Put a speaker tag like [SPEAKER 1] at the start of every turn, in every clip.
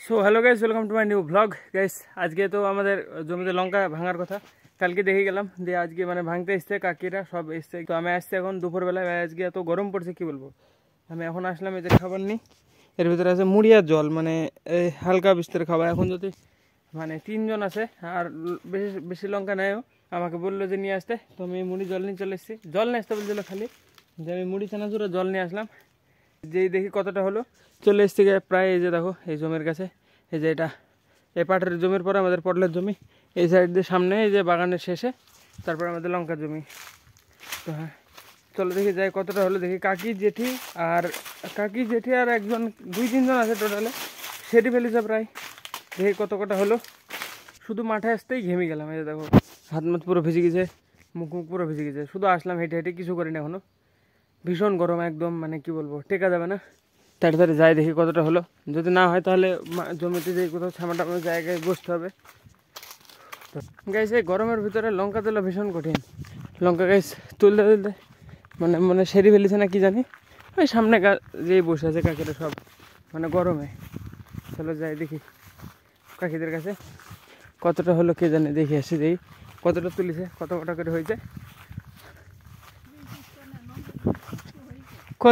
[SPEAKER 1] So hello guys, welcome to my new blog. Guys আজকে তো আমাদের জমিতে লঙ্কা ভাঙার কথা, কালকে দেখে গেলাম দিয়ে আজকে মানে ভাঙতে এসছে, কাকিরা সব এসছে। তো আমি আসছি এখন দুপুরবেলায়, আজকে এত গরম পড়ছে কি বলবো। আমি এখন আসলাম, এই যে খাবার নিই, এর ভিতরে আছে মুড়ি আর জল, মানে এই হালকা বিস্তর খাবার। এখন যদি মানে 3 জন আছে আর বেশি বেশি লঙ্কা নেয়ও, আমাকে বললো যে নিয়ে আসতে, তো আমি মুড়ি জল নিয়ে চলে এসেছি। জল নিয়ে আসতে বলছিল খালি, যে আমি মুড়ি চানাচুর জল নিয়ে আসলাম। যেই দেখি কতটা হলো, চলে এসছি প্রায়। এই যে দেখো এই জমির কাছে, এই যে এটা এই পাটের জমির পরে আমাদের পটলের জমি, এই সাইড দিয়ে সামনে এই যে বাগানের শেষে তারপরে আমাদের লঙ্কার জমি। তো হ্যাঁ, চলো দেখি যাই কতটা হলো। দেখি কাকি জেঠি আর একজন 2-3 জন আছে টোটালে, সেটি ফেলেছে প্রায়। দেখি কত কটা হলো। শুধু মাঠে আসতেই ঘেমে গেলাম, এই যে দেখো হাত মাত পুরো ভিজে গেছে, মুখ পুরো ভিজে গেছে। শুধু আসলাম হেঁটে হেঁটে, কিছু করিনি এখনো। ভীষণ গরম একদম, মানে কি বলবো, টেকা যাবে না। তাড়াতাড়ি যাই দেখি কতটা হলো। যদি না হয় তাহলে জমিতে যেয়ে কোথাও ছামাটামা জায়গায় বসতে হবে। তো গাইস, এই গরমের ভিতরে লঙ্কা তোলা ভীষণ কঠিন। লঙ্কা গাইস তুলতে তুলতে মানে মানে সেরে ফেলেছে না কি জানি, ওই সামনে যেই বসে আছে কাকিরা সব, মানে গরমে। চলো যাই দেখি কাকিদের কাছে কতটা হলো কে জানে, দেখি আসি দেখি কতটা তুলেছে, কত কটা করে হয়েছে।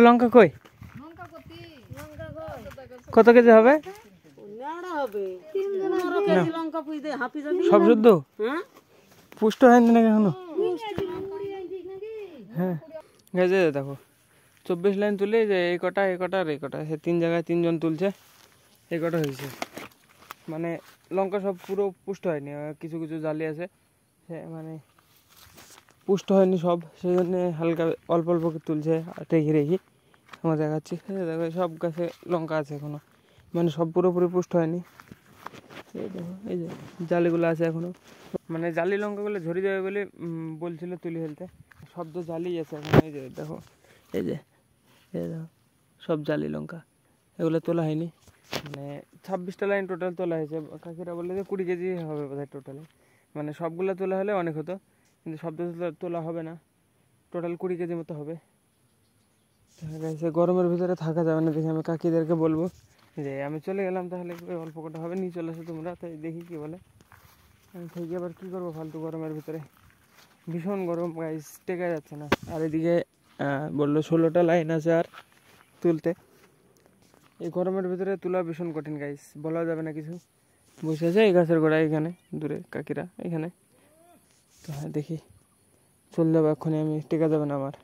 [SPEAKER 1] লঙ্কা কই, কত কেজি হবে? সব শুদ্ধ পুষ্ট হয়নি নাকি এখনো? হ্যাঁ গেছে দেখো 24 লাইন তুলে, যে এই কটা এই কটা আর এই কটা, সে 3 জায়গায় 3 জন তুলছে, এই কটা হয়েছে। মানে লঙ্কা সব পুরো পুষ্ট হয়নি, কিছু কিছু জালি আছে, সে মানে পুষ্ট হয়নি সব, সেই জন্য হালকা অল্প অল্প তুলছে রেখে রেখে আমার দেখাচ্ছি। দেখো সব গাছে লঙ্কা আছে এখনো, মানে সব পুরোপুরি পুষ্ট হয়নি। এই দেখো এই যে জালিগুলো আছে এখনো, মানে জালি লঙ্কাগুলো ঝরে যাবে বলে বলছিল তুলে ফেলতে। সব তো জালি আছে এখন, এই যে দেখো এই যে দেখো সব জালি লঙ্কা, এগুলো তোলা হয়নি। মানে 26টা লাইন টোটাল তোলা হয়েছে। কাকিরা বললে যে 20 কেজি হবে বোধহয় টোটালে, মানে সবগুলো তোলা হলে অনেক হতো, কিন্তু সব তোলা হবে না, টোটাল 20 কেজি মতো হবে। গরমের ভিতরে থাকা যাবে না, দেখি আমি কাকিদেরকে বলবো যে আমি চলে গেলাম, তাহলে অল্প কটা হবে, নিয়ে চলে আসো তোমরা। তাই দেখি কী বলে। আমি থেকে আবার কী করবো ফালতু গরমের ভিতরে, ভীষণ গরম গাইস, টেকা যাচ্ছে না। আর এদিকে বললো 16টা লাইন আছে আর তুলতে। এই গরমের ভিতরে তোলা ভীষণ কঠিন গাইস, বলা যাবে না কিছু। বসে আছে এই গাছের গোড়ায়, এখানে দূরে কাকিরা এখানে। তো হ্যাঁ দেখি চলে যাবো এক্ষুনি, আমি টেকা যাবে না আমার।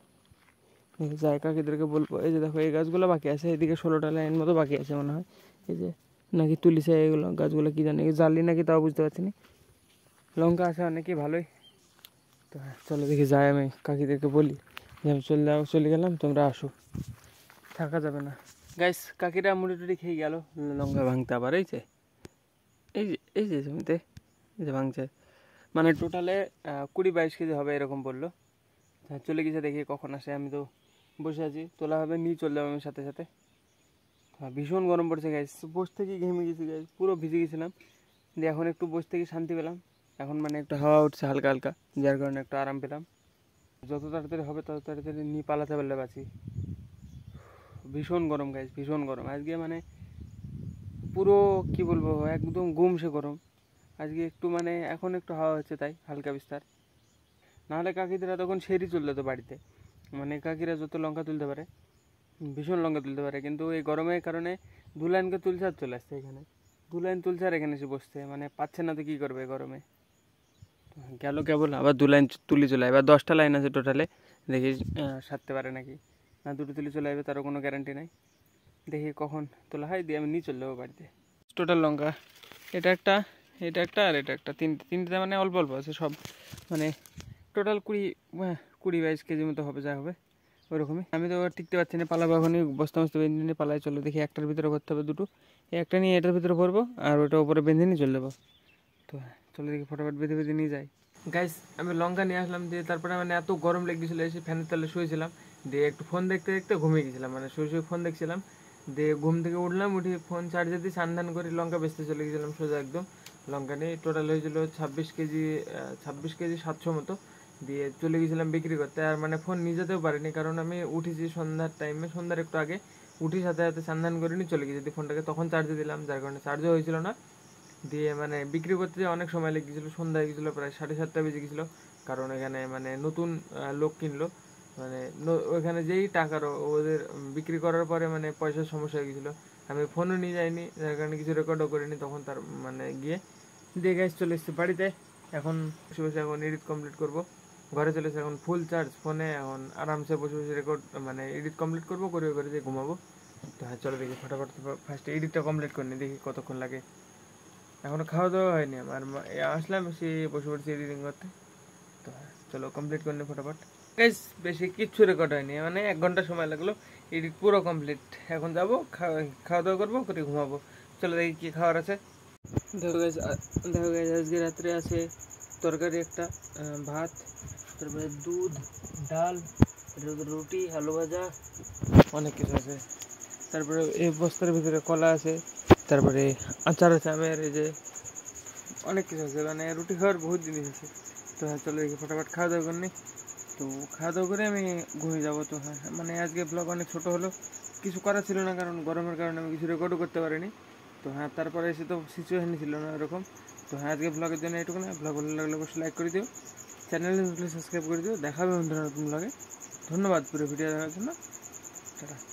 [SPEAKER 1] দেখি যাই কাকিদেরকে বলবো। এই যে দেখো এই গাছগুলো বাকি আছে, এদিকে 16টা লাইন মতো বাকি আছে মনে হয়। এই যে নাকি তুলিছে এইগুলো গাছগুলো, কি জানি জালি নাকি তাও বুঝতে পারছি না। লঙ্কা আছে অনেকই ভালোই। তো হ্যাঁ চলো দেখি যাই, আমি কাকিদেরকে বলি যে আমি চলে গেলাম, তোমরা আসো, থাকা যাবে না। গাইস কাকিরা মুড়ি টুড়ি খেয়ে গেল লঙ্কা ভাঙতে। আবার এই যে জমিতে এই যে ভাঙছে, মানে টোটালে 20-22 কেজি হবে এরকম বললো। চলে গেছে, দেখি কখন আসে। আমি তো বসে আছি, তোলা হবে নিয়ে চলে যাবো আমি সাথে সাথে। ভীষণ গরম পড়ছে গাইস, বসে থেকে ঘেমে গেছি গাইস, পুরো ভিজে গেছিলাম। দিয়ে এখন একটু বসে থেকে শান্তি পেলাম, এখন মানে একটু হাওয়া উঠছে হালকা হালকা, যার কারণে একটু আরাম পেলাম। যত তাড়াতাড়ি হবে তত তাড়াতাড়ি নিয়ে পালাতে পারলে বাঁচি। ভীষণ গরম গাইস, ভীষণ গরম আজকে, মানে পুরো কি বলবো, একদম গুমসে গরম আজকে। একটু মানে এখন একটু হাওয়া হচ্ছে তাই হালকা বিস্তার, নাহলে কাকিরা তখন সেরি চলে যেত বাড়িতে। মানে কাকিরা যত লঙ্কা তুলতে পারে, ভীষণ লঙ্কা তুলতে পারে, কিন্তু এই গরমের কারণে 2 লাইনকে তুলছে আর চলে আসছে এখানে। 2 লাইন তুলছে আর এখানে এসে বসছে, মানে পাচ্ছে না তো কী করবে গরমে। গেল কেবল, আবার 2 লাইন তুলি চলে, এবার 10টা লাইন আছে টোটালে, দেখি সারতে পারে নাকি না। 2টো তুলি চলে আসবে তারও কোনো গ্যারান্টি নাই। দেখি কখন তোলা হয়, দিয়ে আমি নিয়ে চলে যাবো বাড়িতে। টোটাল লঙ্কা এটা একটা আর এটা একটা, তিনটে মানে অল্প অল্প আছে সব, মানে টোটাল 20-22 কেজি মতো হবে, যা হবে ওরকমই। আমি তো টিকতে পারছি না, পালাবো এখনই, বস্তা বেঁধে নিয়ে পালাই। চলো দেখি একটার ভিতরে করতে হবে 2টো, একটা নিয়ে এটার ভিতরে ভরবো আর ওটা উপরে বেঁধে নিয়ে চলে যাবো। তো চলো দেখি ফটাফট বেঁধে নিয়ে যাই। গাইস আমি লঙ্কা নিয়ে আসলাম, দিয়ে তারপরে মানে এত গরম লেগেছিলো, এসে ফ্যানের তলে শুয়েছিলাম, দিয়ে একটু ফোন দেখতে দেখতে ঘুমিয়ে গেছিলাম, মানে শুয়ে ফোন দেখছিলাম। দিয়ে ঘুম থেকে উঠলাম, উঠে ফোন চার্জে দিয়ে স্নান করে লঙ্কা বেচতে চলে গেছিলাম সোজা একদম। লঙ্কা নিয়ে টোটাল হয়েছিল 26 কেজি 700 মতো, দিয়ে চলে গেছিলাম বিক্রি করতে। আর মানে ফোন নিয়ে যেতেও পারিনি, কারণ আমি উঠেছি সন্ধ্যার টাইমে, সন্ধ্যার একটু আগে উঠি সাথে সাথে স্নান করে নিয়ে চলে গেছি ফোনটাকে, তখন চার্জে দিলাম, যার কারণে চার্জও হয়েছিল না। দিয়ে মানে বিক্রি করতে যে অনেক সময় লেগে গেছিলো, সন্ধ্যা হয়ে গেছিলো, প্রায় 7:30 বেজে গেছিলো। কারণ এখানে মানে নতুন লোক কিনলো, মানে ওইখানে যেই টাকার ওদের বিক্রি করার পরে মানে পয়সার সমস্যা হয়ে গেছিলো। আমি ফোনও নিয়ে যাইনি, যার কারণে কিছু রেকর্ডও করিনি তখন। তার মানে গিয়ে দিয়ে গাইজ চলে এসেছি বাড়িতে। এখন বসে বসে এখন এডিট কমপ্লিট করব। ঘরে চলে এসে এখন ফুল চার্জ ফোনে, এখন আরামসে বসে বসে রেকর্ড মানে এডিট কমপ্লিট করবো, করে যে ঘুমাবো। তো হ্যাঁ চলো দেখি ফটাফট ফার্স্ট এডিটটা কমপ্লিট করে নি, দেখি কতক্ষণ লাগে। এখনো খাওয়া দাওয়া হয়নি আমার, আসলাম এসে বসে পড়ছি এডিটিং করতে। তো হ্যাঁ চলো কমপ্লিট করে নি ফটাফট। গাইজ বেশি কিচ্ছু রেকর্ড হয়নি, মানে 1 ঘন্টা সময় লাগলো, এডিট পুরো কমপ্লিট। এখন যাবো খাওয়া দাওয়া করবো, করে ঘুমাবো। চলো দেখি কি খাওয়ার আছে। দেখো গাইজ আজকে রাত্রে আছে তরকারি একটা, ভাত, তারপরে দুধ, ডাল, রুটি, আলু ভাজা, অনেক কিছু আছে। তারপরে এই বস্তার ভিতরে কলা আছে, তারপরে আচার আছে আমের, এই যে অনেক কিছু আছে, মানে রুটি খাওয়ার বহুত জিনিস আছে। তো হ্যাঁ চলো দেখি ফটাফট খাওয়া দাওয়া করে নি। তো খাওয়া দাওয়া করে আমি ঘুমিয়ে যাবো। তো হ্যাঁ মানে আজকে ব্লগ অনেক ছোটো হলো, কিছু করা ছিল না, কারণ গরমের কারণে আমি কিছু রেকর্ডও করতে পারিনি। তো হ্যাঁ তারপরে এসে তো সিচুয়েশন ছিল না এরকম। তো হ্যাঁ আজকে ব্লগের জন্য এটুকু না। ব্লগ ভালো লাগলে অবশ্যই লাইক করে দিও, চ্যানেলে সাবস্ক্রাইব করে দিও। দেখা হবে নতুন ব্লগে। ধন্যবাদ পুরো ভিডিও দেখার জন্য। টাটা।